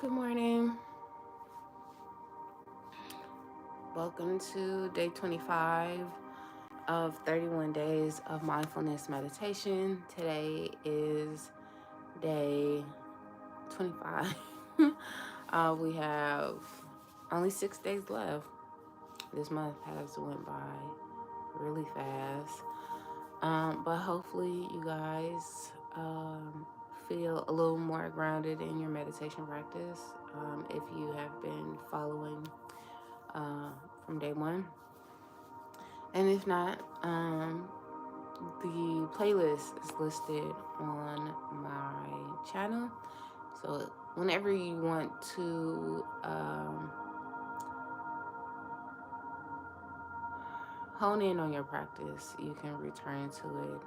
Good morning. Welcome to day 25 of 31 days of mindfulness meditation. Today is day 25. We have only 6 days left. This month has went by really fast. But hopefully you guys feel a little more grounded in your meditation practice if you have been following from day one. And if not, the playlist is listed on my channel. So whenever you want to hone in on your practice, you can return to it.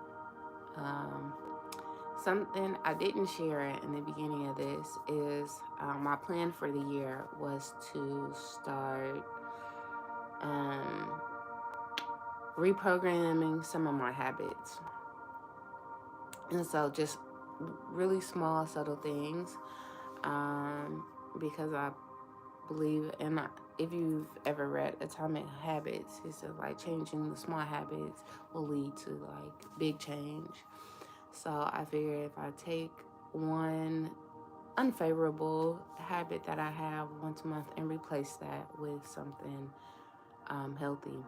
Something I didn't share in the beginning of this is my plan for the year was to start reprogramming some of my habits. And so just really small, subtle things, because I believe, and if you've ever read Atomic Habits, it's like changing the small habits will lead to like big change. So I figure if I take one unfavorable habit that I have once a month and replace that with something healthy,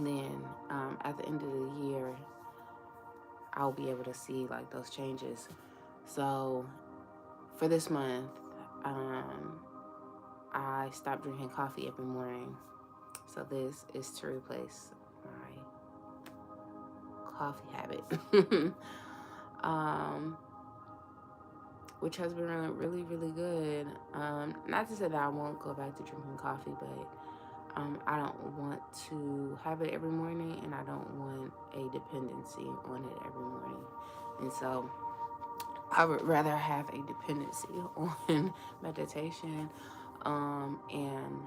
then at the end of the year, I'll be able to see like those changes. So for this month, I stopped drinking coffee every morning. So this is to replace my coffee habit, which has been really good. Not to say that I won't go back to drinking coffee, but I don't want to have it every morning, and I don't want a dependency on it every morning. And so I would rather have a dependency on meditation and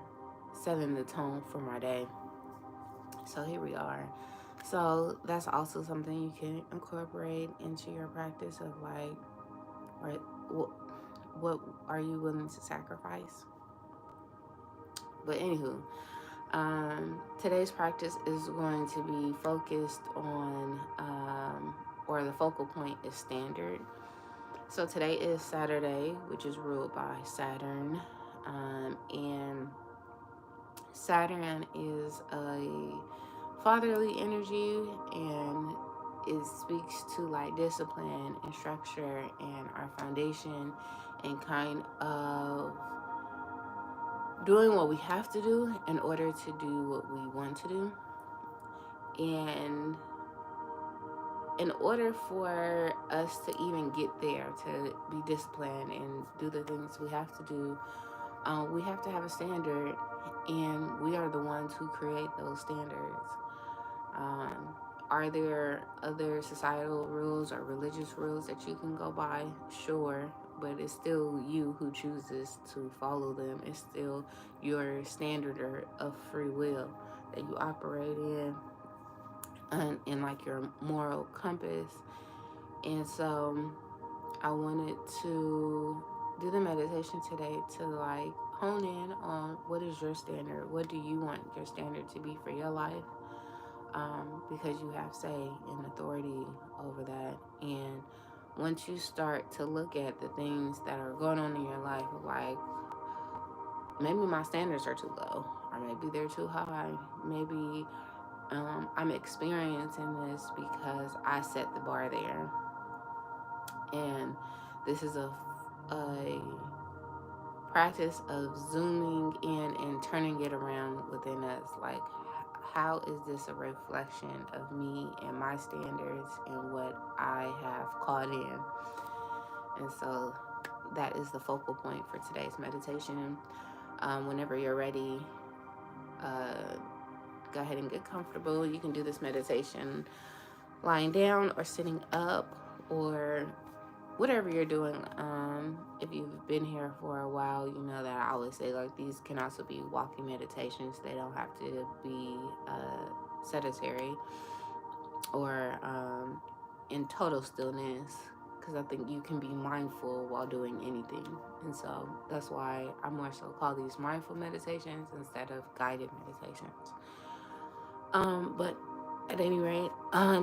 setting the tone for my day. So here we are. So that's also something you can incorporate into your practice of like, right, what are you willing to sacrifice? But anywho, today's practice is going to be focused on, or the focal point is standard. So today is Saturday, which is ruled by Saturn. And Saturn is a fatherly energy, and it speaks to like discipline and structure and our foundation and kind of doing what we have to do in order to do what we want to do. And in order for us to even get there, to be disciplined and do the things we have to do, we have to have a standard, and we are the ones who create those standards. Are there other societal rules or religious rules that you can go by? Sure, but it's still you who chooses to follow them. It's still your standard of free will that you operate in like your moral compass. And so I wanted to do the meditation today to like hone in on what is your standard. What do you want your standard to be for your life? Because you have say and authority over that. And once you start to look at the things that are going on in your life, like maybe my standards are too low, or maybe they're too high, maybe I'm experiencing this because I set the bar there. And this is a practice of zooming in and turning it around within us. Like, how is this a reflection of me and my standards and what I have caught in? And so that is the focal point for today's meditation. Whenever you're ready, go ahead and get comfortable. You can do this meditation lying down or sitting up or whatever you're doing. If you've been here for a while, you know that I always say like these can also be walking meditations. They don't have to be sedentary or in total stillness, because I think you can be mindful while doing anything. And so that's why I more so call these mindful meditations instead of guided meditations. But at any rate,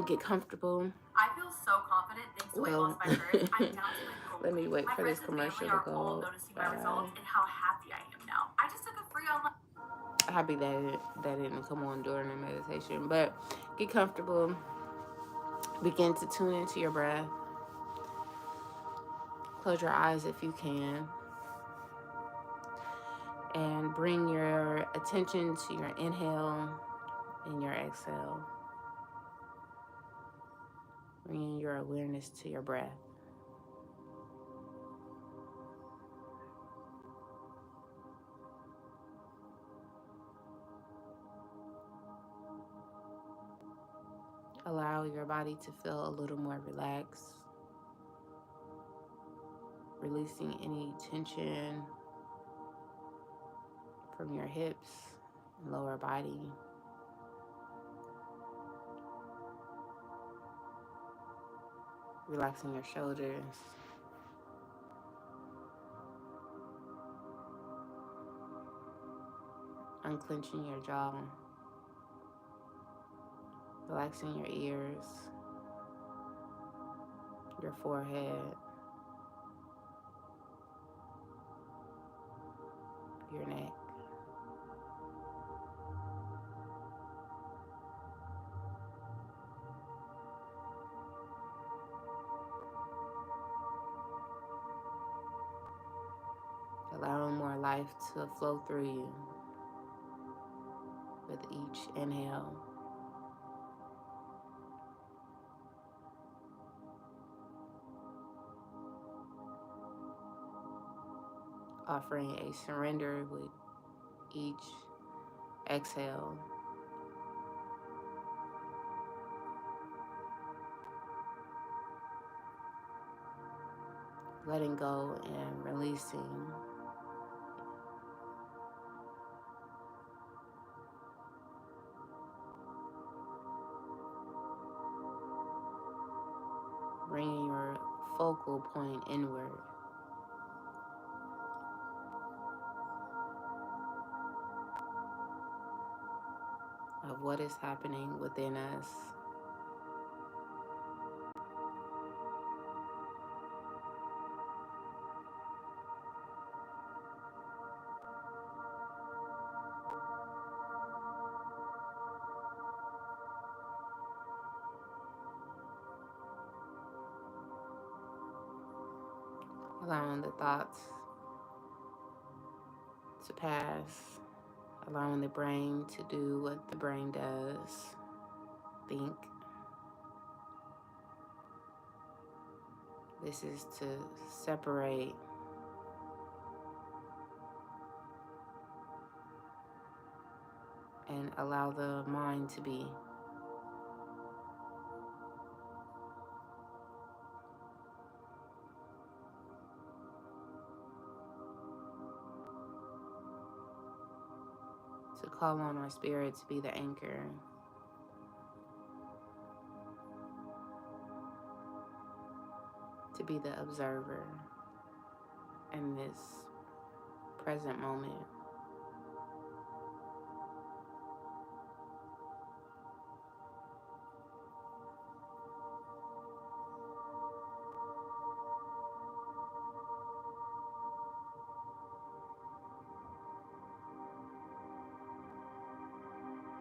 get comfortable. I feel so confident thanks to weight loss by Courage. I'm down to my goal. Let me wait for this commercial to go. Noticing my results and how happy I am now. I just took a free online. Happy that didn't come on during the meditation, but get comfortable. Begin to tune into your breath. Close your eyes if you can. And bring your attention to your inhale and your exhale. Bringing your awareness to your breath. Allow your body to feel a little more relaxed. Releasing any tension from your hips and lower body. Relaxing your shoulders. Unclenching your jaw. Relaxing your ears, your forehead, your neck. Allowing more life to flow through you with each inhale. Offering a surrender with each exhale. Letting go and releasing. Bringing your focal point inward. Of what is happening within us. Allowing the thoughts to pass. Allowing the brain to do what the brain does. Think. This is to separate and allow the mind to be. To call on our spirit to be the anchor. To be the observer in this present moment.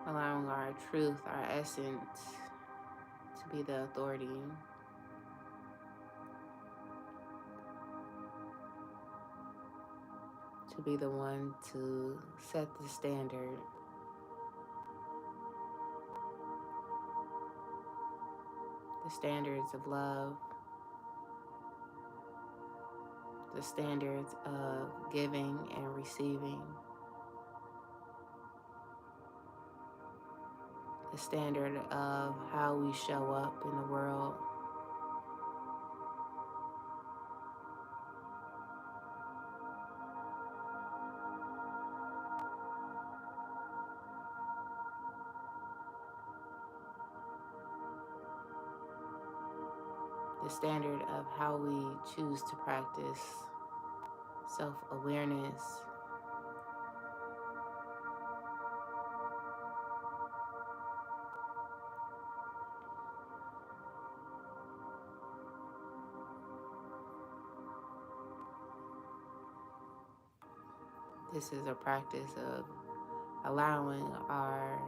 Allowing our truth, our essence, to be the authority. To be the one to set the standard. The standards of love. The standards of giving and receiving. The standard of how we show up in the world. the standard of how we choose to practice self-awareness. This is a practice of allowing our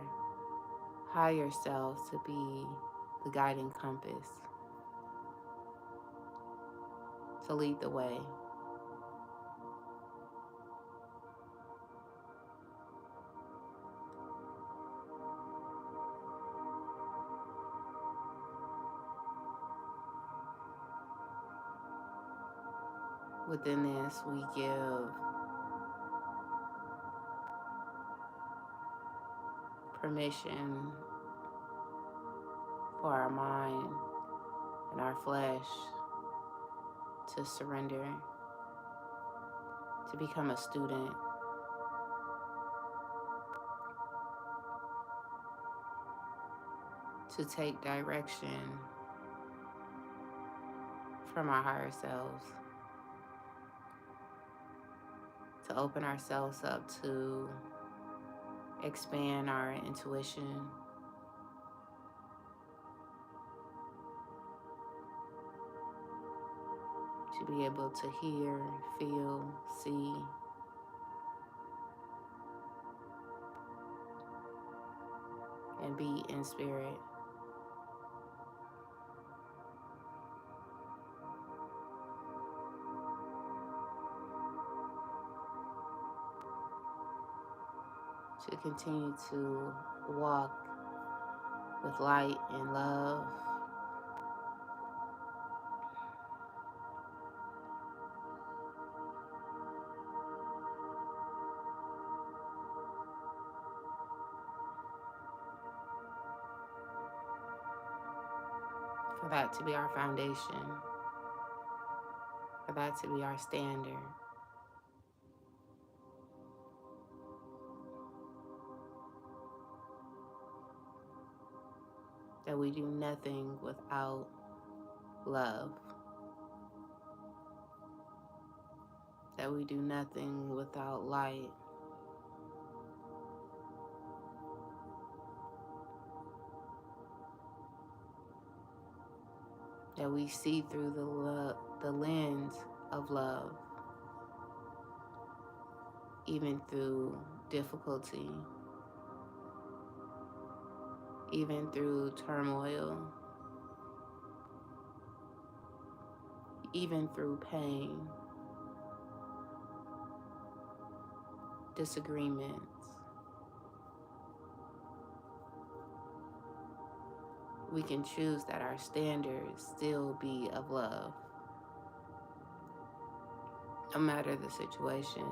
higher selves to be the guiding compass, to lead the way. Within this, we give permission for our mind and our flesh to surrender, to become a student, to take direction from our higher selves, to open ourselves up to expand our intuition, to be able to hear, feel, see, and be in spirit. To continue to walk with light and love, for that to be our foundation, for that to be our standard. That we do nothing without love. That we do nothing without light. That we see through the lens of love, even through difficulty, even through turmoil, even through pain, disagreements. We can choose that our standards still be of love. No matter the situation,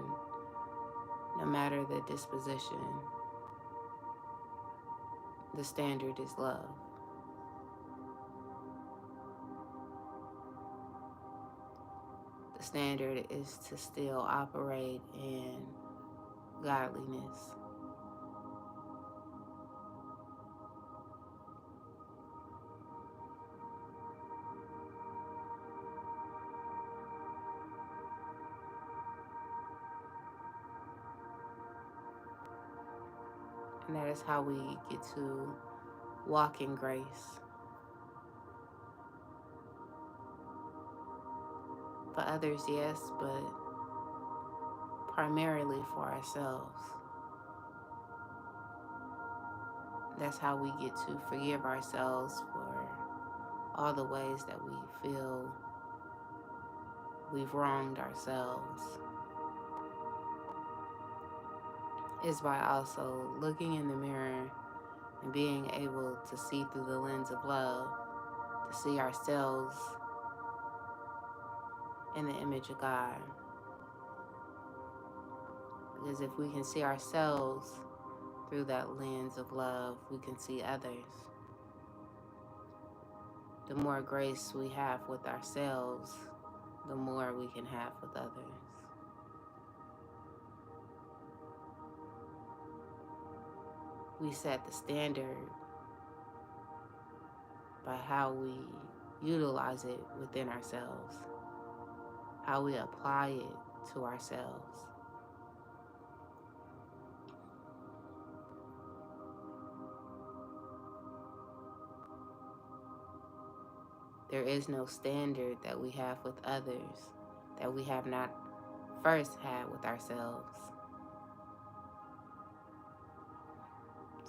no matter the disposition, the standard is love. The standard is to still operate in godliness. And that is how we get to walk in grace. For others, yes, but primarily for ourselves. That's how we get to forgive ourselves for all the ways that we feel we've wronged ourselves. Is by also looking in the mirror and being able to see through the lens of love, to see ourselves in the image of God. Because if we can see ourselves through that lens of love, we can see others. The more grace we have with ourselves, the more we can have with others. We set the standard by how we utilize it within ourselves, how we apply it to ourselves. There is no standard that we have with others that we have not first had with ourselves.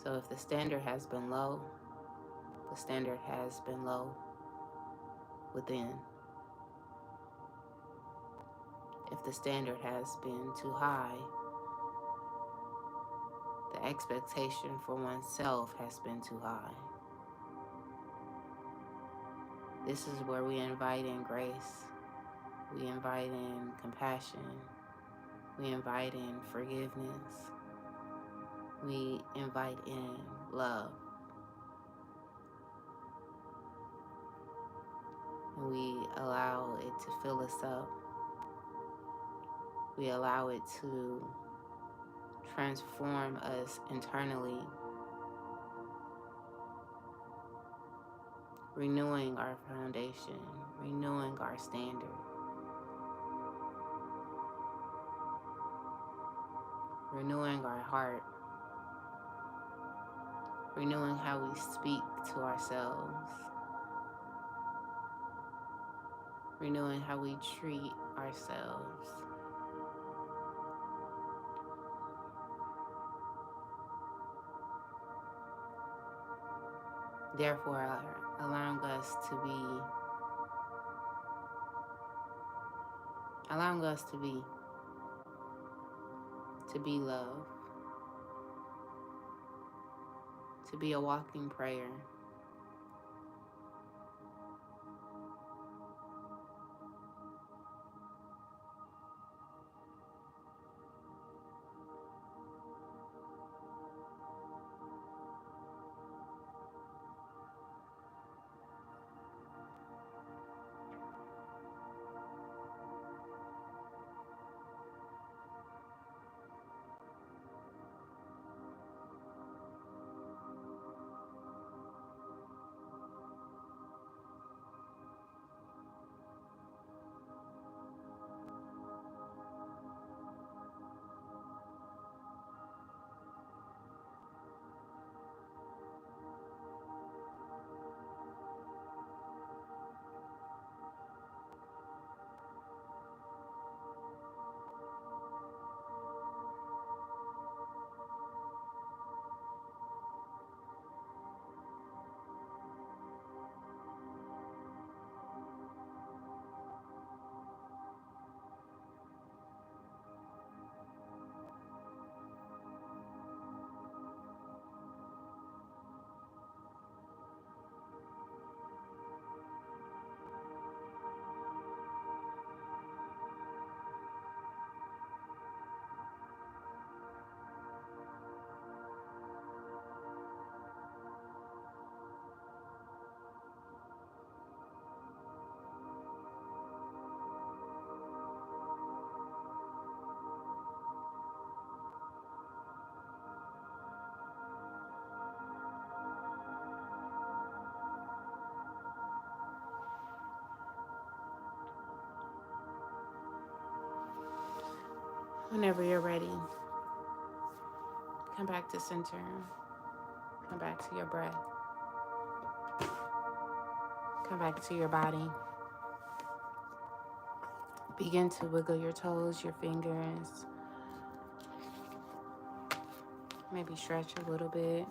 So if the standard has been low, the standard has been low within. If the standard has been too high, the expectation for oneself has been too high. This is where we invite in grace. We invite in compassion. We invite in forgiveness. We invite in love. And we allow it to fill us up. We allow it to transform us internally, renewing our foundation, renewing our standard, renewing our heart, renewing how we speak to ourselves, renewing how we treat ourselves. Therefore, allowing us to be love, to be a walking prayer. Whenever you're ready, come back to center. Come back to your breath. Come back to your body. Begin to wiggle your toes, your fingers. Maybe stretch a little bit.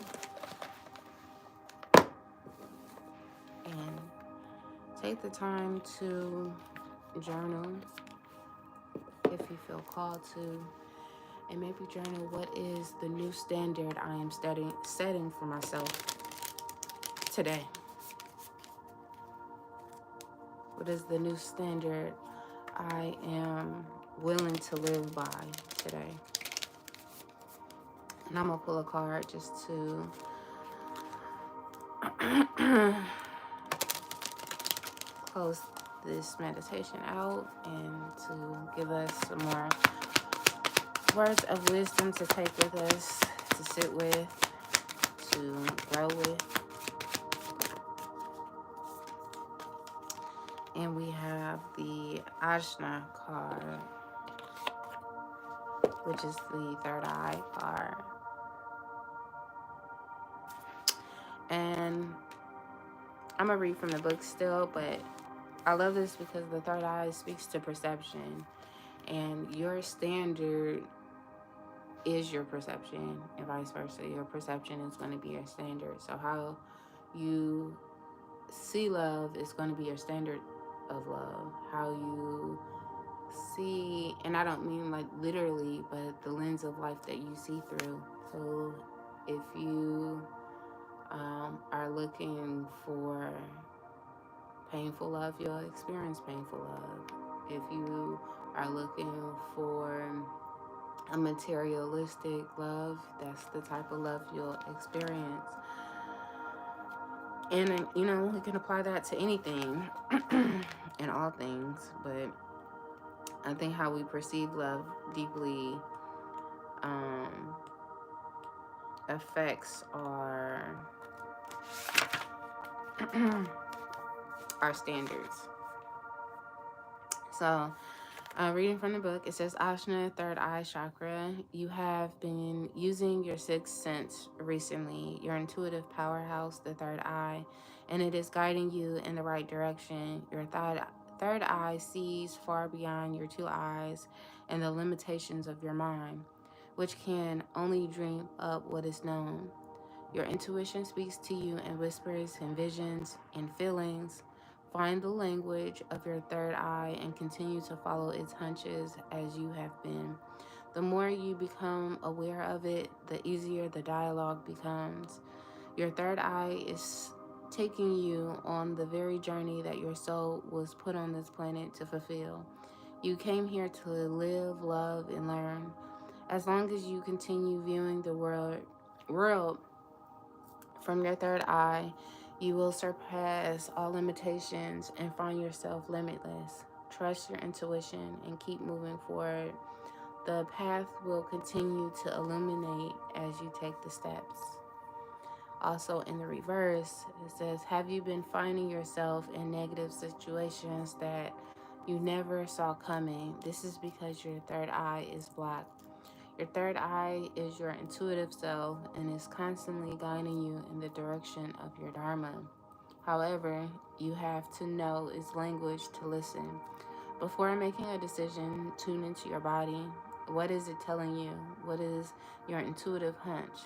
And take the time to journal if you feel called to. And maybe journal, what is the new standard I am setting for myself today? What is the new standard I am willing to live by today? And I'm going to pull a card just to close this meditation out and to give us some more words of wisdom to take with us, to sit with, to grow with. And we have the Ajna card, which is the third eye card. And I'm going to read from the book still, but I love this because the third eye speaks to perception. And your standard is your perception, and vice versa. Your perception is going to be your standard. So how you see love is going to be your standard of love. How you see, and I don't mean like literally, but the lens of life that you see through. So if you are looking for painful love, you'll experience painful love. If you are looking for a materialistic love, that's the type of love you'll experience. And you know, we can apply that to anything and all things, but I think how we perceive love deeply affects our standards. So, reading from the book, it says, Ashna, third eye chakra, you have been using your sixth sense recently, your intuitive powerhouse, the third eye, and it is guiding you in the right direction. Your third eye sees far beyond your two eyes and the limitations of your mind, which can only dream up what is known. Your intuition speaks to you in whispers and visions and feelings. Find the language of your third eye and continue to follow its hunches as you have been. The more you become aware of it, the easier the dialogue becomes. Your third eye is taking you on the very journey that your soul was put on this planet to fulfill. You came here to live, love, and learn. As long as you continue viewing the world from your third eye, you will surpass all limitations and find yourself limitless. Trust your intuition and keep moving forward. The path will continue to illuminate as you take the steps. Also, in the reverse, it says, have you been finding yourself in negative situations that you never saw coming? This is because your third eye is blocked. Your third eye is your intuitive self and is constantly guiding you in the direction of your Dharma. However, you have to know its language to listen. Before making a decision, tune into your body. What is it telling you? What is your intuitive hunch?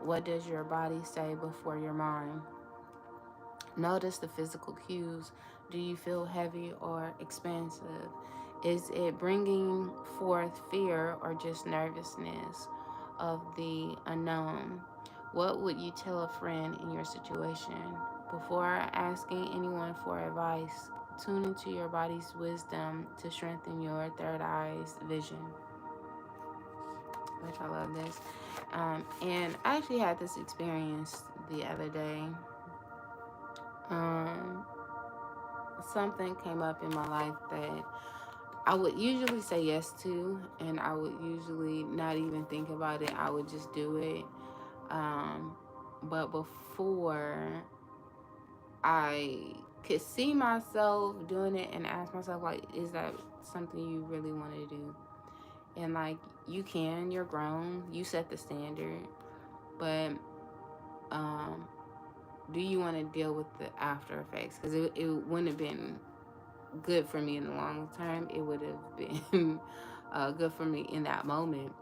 What does your body say before your mind? Notice the physical cues. Do you feel heavy or expansive? Is it bringing forth fear or just nervousness of the unknown? What would you tell a friend in your situation? Before asking anyone for advice, tune into your body's wisdom to strengthen your third eye's vision. Which I love this. And I actually had this experience the other day. Something came up in my life that I would usually say yes to, and I would usually not even think about it. I would just do it. But before I could see myself doing it and ask myself, like, is that something you really want to do? And like, you're grown, you set the standard, but do you want to deal with the after effects? Because it wouldn't have been good for me in the long term. It would have been good for me in that moment.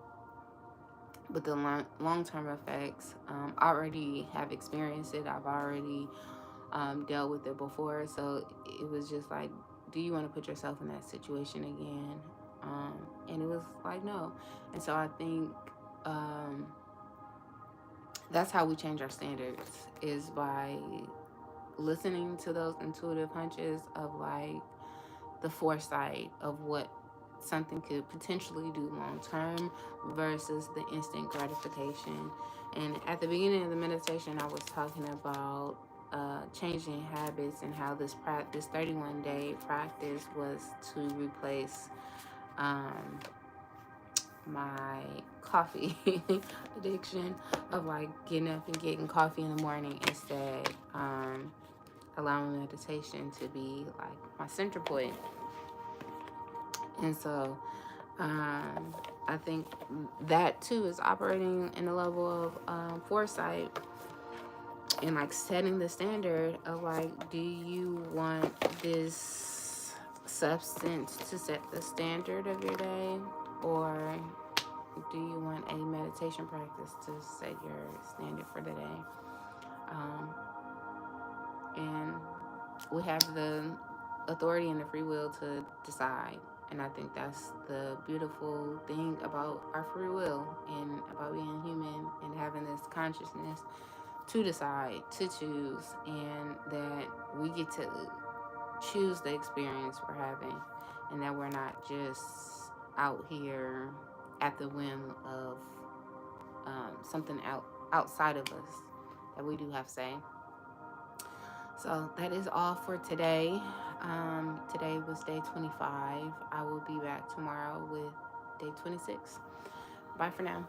But the long-term effects, I already have experienced it. I've already dealt with it before. So it was just like, do you want to put yourself in that situation again? And it was like, no. And so I think that's how we change our standards, is by listening to those intuitive hunches of like the foresight of what something could potentially do long term versus the instant gratification. And at the beginning of the meditation, I was talking about changing habits and how this 31-day practice was to replace my coffee addiction of like getting up and getting coffee in the morning instead. allowing meditation to be like my center point. And so I think that too is operating in a level of foresight and like setting the standard of like, do you want this substance to set the standard of your day, or do you want a meditation practice to set your standard for the day? And we have the authority and the free will to decide. And I think that's the beautiful thing about our free will and about being human and having this consciousness to decide, to choose, and that we get to choose the experience we're having, and that we're not just out here at the whim of something outside of us, that we do have say. So that is all for today. Today was day 25. I will be back tomorrow with day 26. Bye for now.